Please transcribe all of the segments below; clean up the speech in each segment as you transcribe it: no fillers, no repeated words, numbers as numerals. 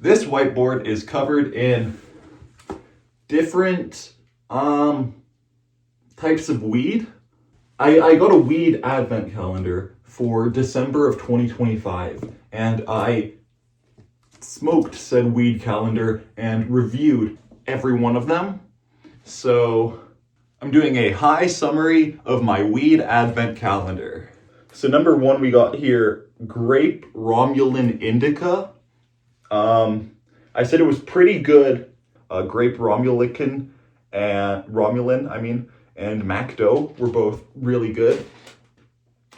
This whiteboard is covered in different types of weed. I got a weed advent calendar for December of 2025, and I smoked said weed calendar and reviewed every one of them. So I'm doing a high summary of my weed advent calendar. So number one, we got here grape Romulan indica. I said it was pretty good. Grape Romulan and Macdo were both really good.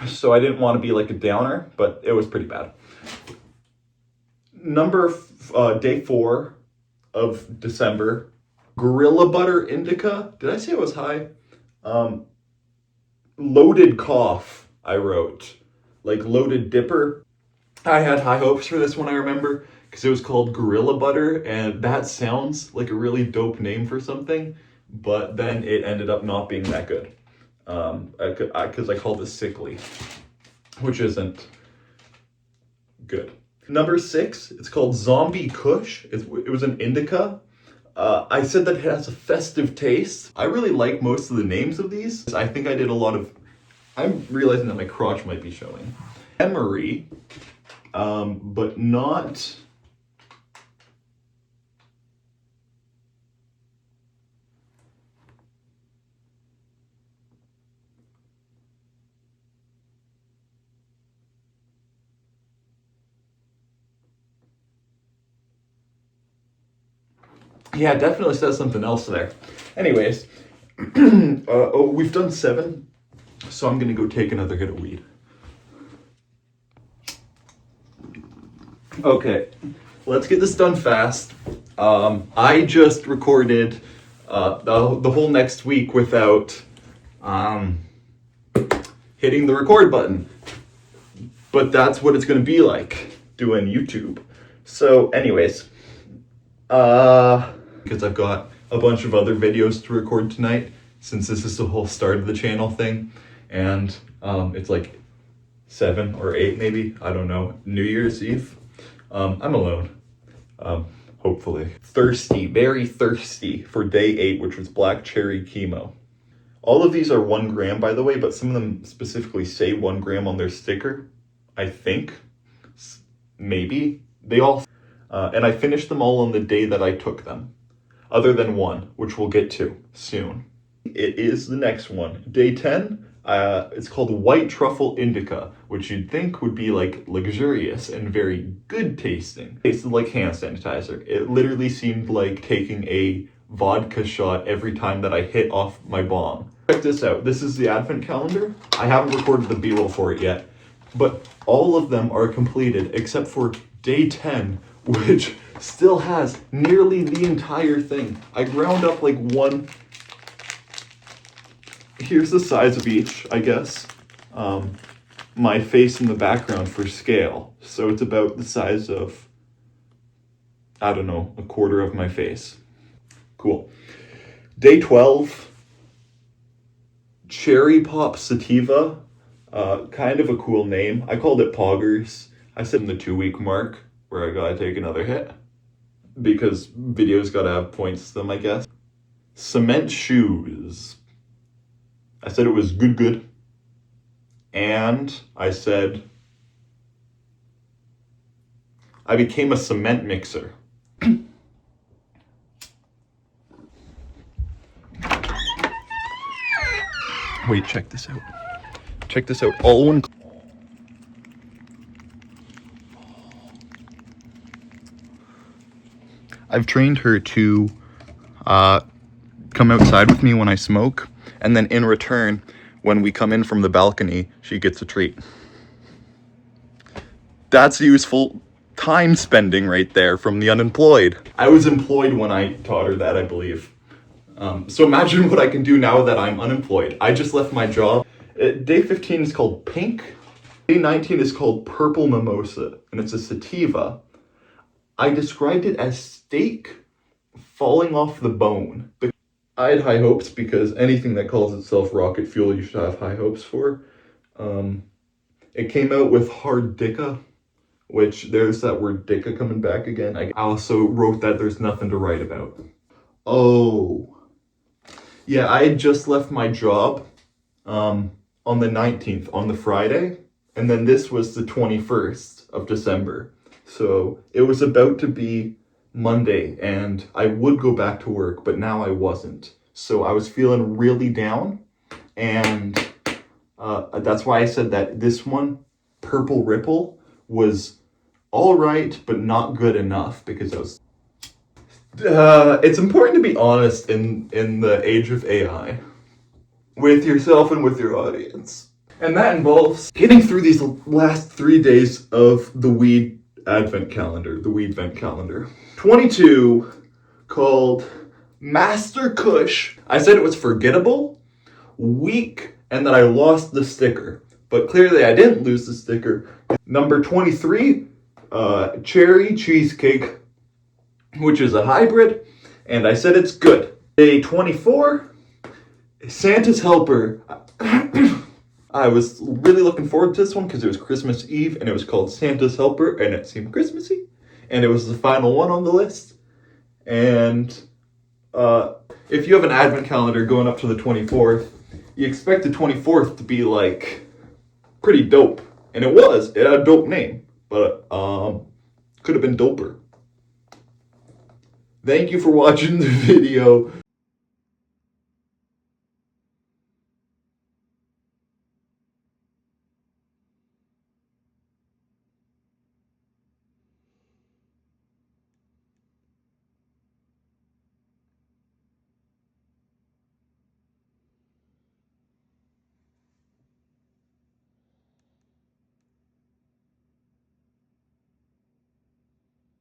So I didn't want to be like a downer, but it was pretty bad. Day 4 of December, Gorilla Butter Indica. Did I say it was high? Loaded Cough, I wrote. Like Loaded Dipper. I had high hopes for this one, I remember, because it was called Gorilla Butter, and that sounds like a really dope name for something, but then it ended up not being that good. Because I called it Sickly, which isn't good. Number 6, it's called Zombie Kush. It was an indica. I said that it has a festive taste. I really like most of the names of these. I think I did a lot of... I'm realizing that my crotch might be showing. Emery, but not... Yeah, it definitely says something else there. Anyways, we've done 7, so I'm gonna go take another hit of weed. Okay, let's get this done fast. I just recorded the whole next week without hitting the record button. But that's what it's gonna be like doing YouTube. So anyways, because I've got a bunch of other videos to record tonight, since this is the whole start of the channel thing, and it's like 7 or 8 maybe, I don't know, New Year's Eve. I'm alone, hopefully. Thirsty, very thirsty for day 8, which was black cherry chemo. All of these are 1 gram, by the way, but some of them specifically say 1 gram on their sticker, I think, maybe. They all, and I finished them all on the day that I took them. Other than one, which we'll get to soon. It is the next one. Day 10, it's called White Truffle Indica, which you'd think would be like luxurious and very good tasting. It tasted like hand sanitizer. It literally seemed like taking a vodka shot every time that I hit off my bong. Check this out. This is the advent calendar. I haven't recorded the B-roll for it yet, but all of them are completed except for day 10, which still has nearly the entire thing. I ground up like 1. Here's the size of each, I guess. My face in the background for scale. So it's about the size of, I don't know, a quarter of my face. Cool. Day 12, Cherry Pop Sativa. Kind of a cool name. I called it Poggers. I said in the 2-week mark where I gotta take another hit, because videos gotta have points to them, I guess. Cement Shoes. I said it was good. And I said I became a cement mixer. Wait, check this out. Check this out. All one. I've trained her to come outside with me when I smoke, and then in return, when we come in from the balcony, she gets a treat. That's useful time spending right there from the unemployed. I was employed when I taught her that, I believe. So imagine what I can do now that I'm unemployed. I just left my job. Day 15 is called Pink. Day 19 is called Purple Mimosa, and it's a sativa. I described it as steak falling off the bone. I had high hopes because anything that calls itself rocket fuel, you should have high hopes for. It came out with hard dicka, which there's that word dicka coming back again. I also wrote that there's nothing to write about. Oh, yeah, I had just left my job on the 19th, on the Friday, and then this was the 21st of December. So it was about to be Monday, and I would go back to work, but now I wasn't. So I was feeling really down, and that's why I said that this one, Purple Ripple, was all right, but not good enough, because I was. It's important to be honest in the age of AI, with yourself and with your audience. And that involves getting through these last 3 days of the weed advent calendar, the weed vent calendar. 22, called Master Kush. I said it was forgettable, weak, and that I lost the sticker. But clearly I didn't lose the sticker. Number 23, Cherry Cheesecake, which is a hybrid, and I said it's good. Day 24, Santa's Helper. I was really looking forward to this one because it was Christmas Eve and it was called Santa's Helper and it seemed Christmassy. And it was the final one on the list. And if you have an advent calendar going up to the 24th, you expect the 24th to be like pretty dope. And it was. It had a dope name, but could have been doper. Thank you for watching the video.